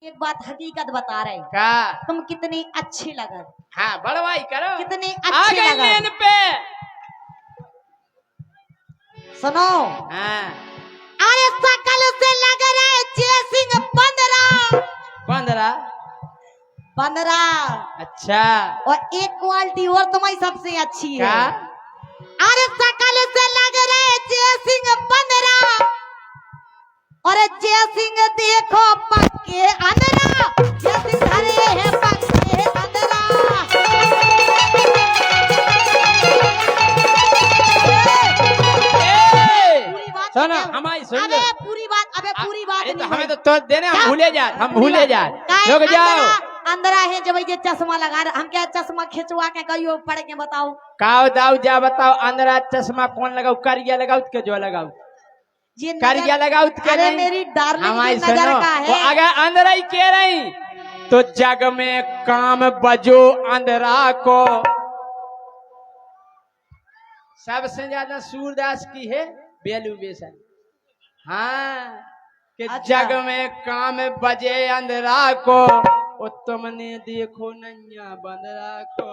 एक बात हकीकत बता रहे का तुम कितनी अच्छी लगा। हाँ बड़वाई करो कितनी आ अच्छी गई लगा। लेन पे सुनो हाँ अरे सकल से लग रहे चेसिंग 15 15 अच्छा और एक क्वालिटी और तुम्हारी सबसे अच्छी है। का अरे सकल से लग रहे चेसिंग 15 और चेसिंग देखो पक्के अंदरा चेसिंग धरे हैं पक्के अंदरा। पूरी बात सुनो है। हमारी सुन लो अबे पूरी बात अरे तो नहीं हमें भाई। तो देने हम भूले जाए रुक जाओ अंदरा है जब ये चश्मा लगा रहे हम क्या चश्मा खिंचवा के कहियो पढ़ के बताओ। काओ दाऊ जा बताओ अंदर चश्मा कौन लगाऊ करिया लगाऊ के जो लगाऊ ये करिया लगाऊ के अरे नहीं मेरी डार्लिंग हमारी की नजर सुनो का वो है। अगर अंदर ही कह रही तो जग में काम बजो अंधरा को सबसे ज्यादा सूरदास की है बेलू बेसन। हाँ कि अच्छा। जग में काम बजे अंधरा को ओ तुमने देखो नैया बंदरा को।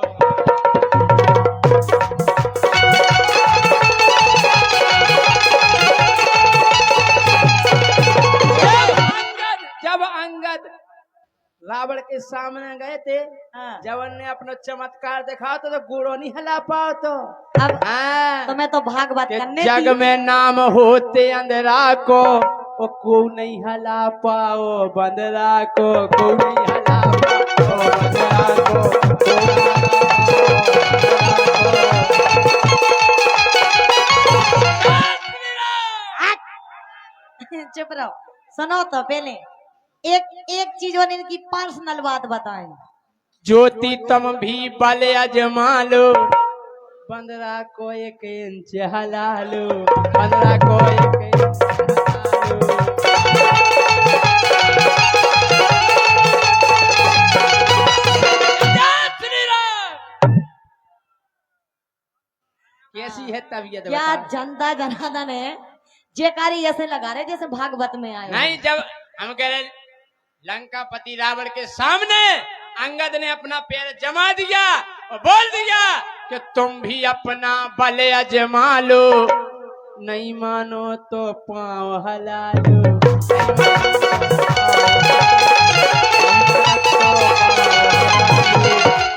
जब अंगद रावण के सामने गए थे हाँ। जवन ने अपना चमत्कार दिखा तो गुड़ो नहीं हिला पाओ तो अब हाँ तुम्हें तो भागवत कि करने जग थी। में नाम होते अंधरा को ओ को नहीं हला पाओ बंदरा को नहीं हला पाओ बंदरा चुप रहो। सुनो तो पहले एक चीज और इनकी पर्सनल बात बताएं। ज्योति तुम भी बले अजमा लो बंदरा को 1 इंच हला लो बंदरा को 1 इंच कैसी है तबीयत क्या बताओ? जनता जनार्दन है जेकारी ऐसे लगा रहे जैसे भागवत में आए। नहीं जब हम कह रहे लंकापति रावण के सामने अंगद ने अपना पैर जमा दिया और बोल दिया कि तुम भी अपना बले अजमा लो नहीं मानो तो पांव हिला लो।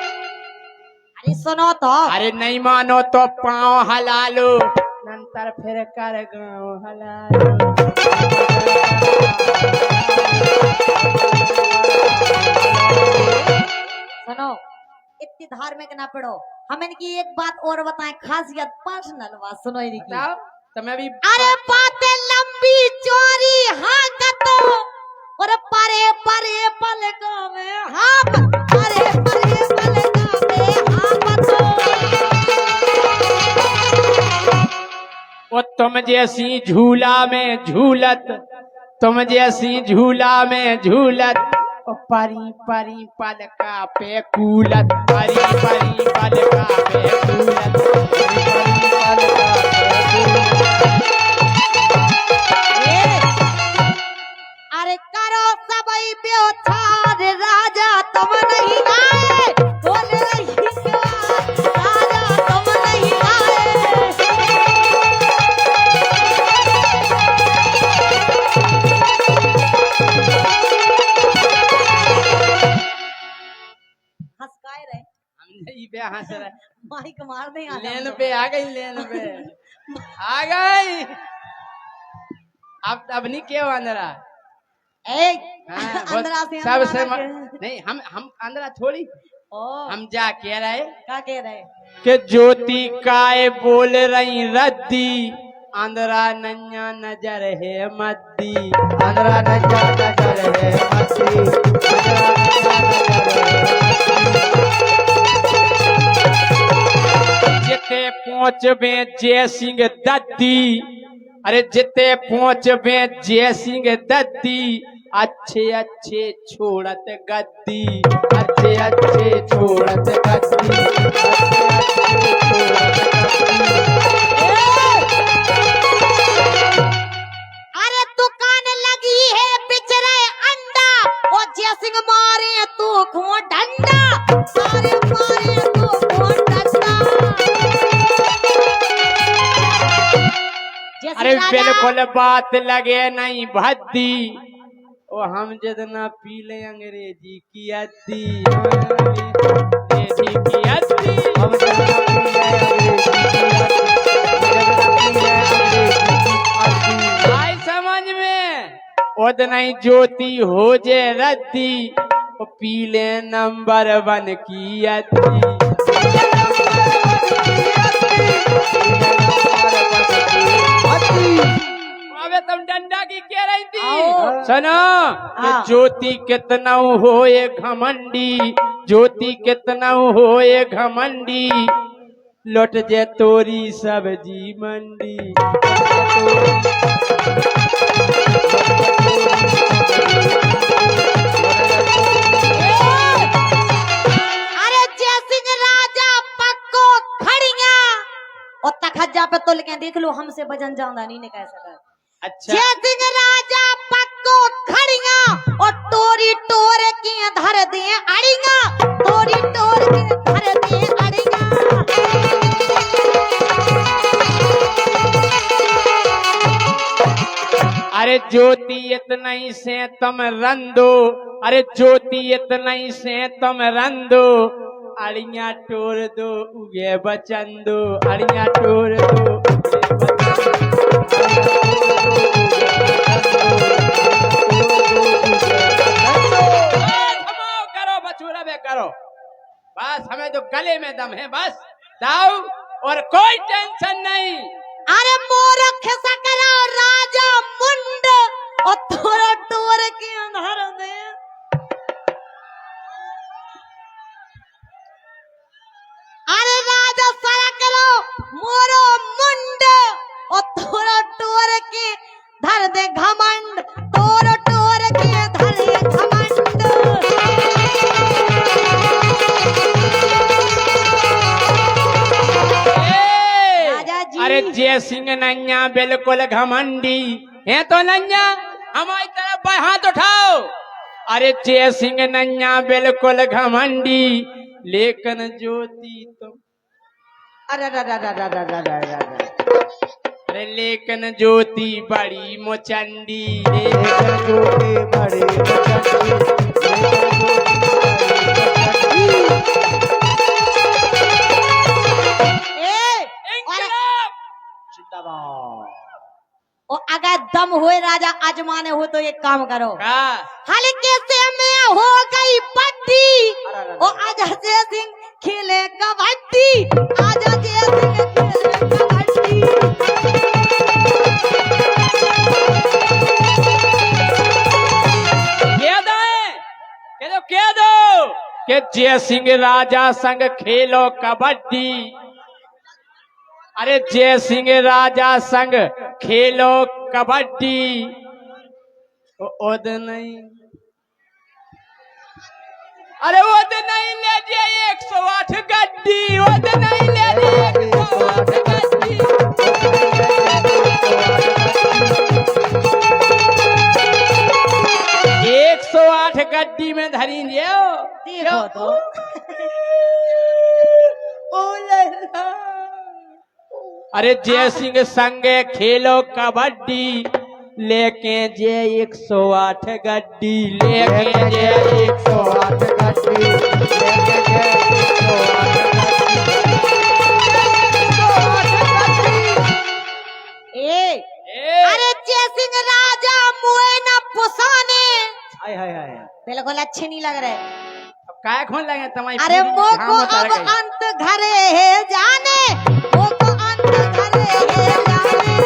अरे सुनो तो अरे नहीं मानो तो पांव हिला लो नंतर फिर कर गाँव हिला लो। सुनो इतनी धार्मिक ना पढ़ो। हम इनकी एक बात और बताएं खासियत पर्सनल बात सुनो इनकी। बताओ तुम्हें भी अरे बातें लंबी चौड़ी हाँ कतो और परे परे पलकों में हाँ परे परे पलकों में हाँ कतो। वो तुम जैसी झूला में झूलत तुम जैसी झूला में झूलत ओ परी परी पलका पे कूलत परी परी पलका पे कूलत परी परी पलका पे कूलत। अरे करो सबई ब्योछार राजा तुम नहीं आए बोले राजा तुम नहीं आए। हंस काय रहे हम नहीं पे हंस रहे माइक मार दे यहाँ लेन पे आ गई लेन पे आ गई अब नहीं क्या अंदरा ए हाँ, अंदरा से सब अंदरा से के- नहीं हम अंदरा थोड़ी ओ हम जा कह रहे क्या कह रहे कि ज्योति काय बोल रही रद्दी अंदरा नन्या नजर है मद्दी अंदरा नन्या नजर है मद्दी अंदरा नन्या नजर है मद्दी। जिते पहुंचबे जय सिंह दद्दी अरे जिते पहुंचबे जय सिंह दद्दी अच्छे अच्छे छोड़त गद्दी अच्छे अच्छे छोड़त गद्दी अच्छे अच्छे छोड़त गद्दी। अरे दुकान लगी है बिच रहे अंडा वो जय सिंह मारे तू खो डंडा, मारे मारे तू खो डंडा। जय सिंह अरे राजा, बिल्कुल बात लगे नहीं भद्दी, ओ हम जितना पी ले अंग्रेजी की अद्दी, अंग्रेजी की अद्दी, हम जितना पी ले अंग्रेजी की अद्दी। आई समझ में उतना ही ज्योति हो जे रद्दी, ओ पी ले नंबर 1 की अद्दी। अबे तुम डंडा की कह रही थी? आओ। सुनो, ये हाँ। ज्योति कितना हो ये घमंडी, ज्योति कितना हो ये घमंडी, लौट जे तोरी सब्जी मंडी। अरे जय सिंह राजा पक्को खड़िया, और तखज्जा पे तुल के देख लो हमसे भजन जाऊंगा नहीं ने कैसा कर। अच्छा जय सिंह राजा पक्को खड़िया, और टोरी टोर की धर दिए अड़िया, टोरी टोर की धर दिए अड़िया। अरे ज्योति इतना ही से तुम रंदो, अरे ज्योति इतना ही से तुम रंदो, अड़िया टोर दो उगे बचन दो, अड़िया टोर दो करो बचूरा बे करो, बस हमें तो गले में दम है, बस जाओ और कोई टेंशन नहीं। अरे मोर खिसा करा राजा मुंड, और थोड़ा टोर की अंधार दे। अरे राजा सारा करो मोरो मुंड, और थोड़ा टोर की धर दे घमंड, तोर टोर की धर दे घमंड। राजा जी। अरे जय सिंह नैया बिल्कुल घमंडी है तो नैया, हमारी तरफ बाएं हाथ उठाओ। अरे जय सिंह नैया बिल्कुल घमंडी, लेकिन ज्योति तुम, अरे लेकिन ज्योति बड़ी मुचंडी, लेकिन ज्योति बड़ी और अगर दम होए राजा आजमाने हो तो एक काम करो, का हल्के से में हो गई पट्टी, और आजा जय सिंह खेले कबड्डी, आजा जय सिंह खेले कबड्डी। कह दो कि जय सिंह राजा संग खेलो कबड्डी, अरे जय सिंह राजा संग खेलो कबड्डी, ओद नहीं, अरे ओद नहीं ले जे 108 गड्डी, ओद नहीं ले जे 108 गड्डी। 108 गड्डी में धरी देखो तो अरे जय सिंह संगे खेलो कबड्डी, लेके जे 108 गड्डी, लेके जे 108 गड्डी, लेके जे 108 ए अरे जय सिंह राजा मुए न पुसाने, हाय हाय हाय, बिल्कुल अच्छे नहीं लग रहे। काय खोल लगे तुम्हारी, अरे मोको अब अंत घरे है जाने, मोको अंत घरे है जाने।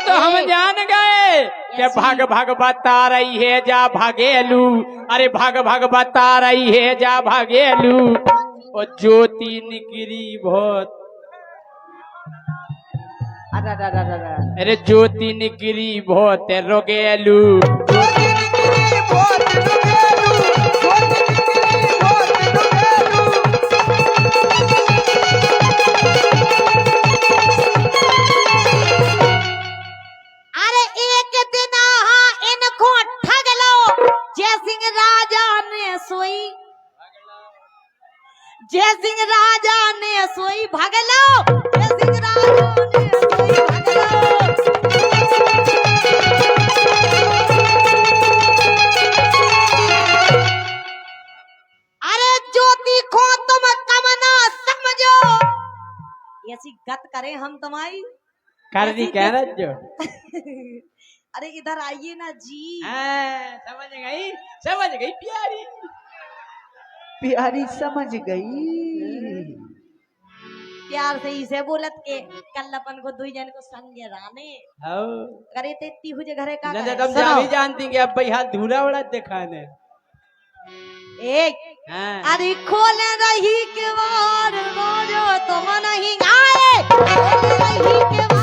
तो हम जान गए कि भाग भाग बता रही है जा भागेलू, अरे भाग भाग बता रही है जा भागेलू, और ज्योति निकरी बहुत, अरे ज्योति निकरी बहुत रोगेलू, अरे एक सिंह राजा ने सोई, जय सिंह राजा ने सोई भगलो, जय सिंह राजा ने सोई भगलो। अरे ज्योति खो तुम कम ना समझो, ऐसी गत करे हम तुम्हारी कर दी कह रहा जो। अरे इधर आइए ना जी। हाँ, समझ गई प्यारी। प्यारी समझ गई। प्यार से इसे बोलत के कल अपन को दुई जन को संग राने हाँ। करे ते इतनी हुजे घरे का न करे। तुम सुनो, भी जानती कि अब भाई हाथ धूला उड़ा दिखाने। एक हाँ। अरे खोले रही के वार रोजो तुम नहीं आए, खोले रही के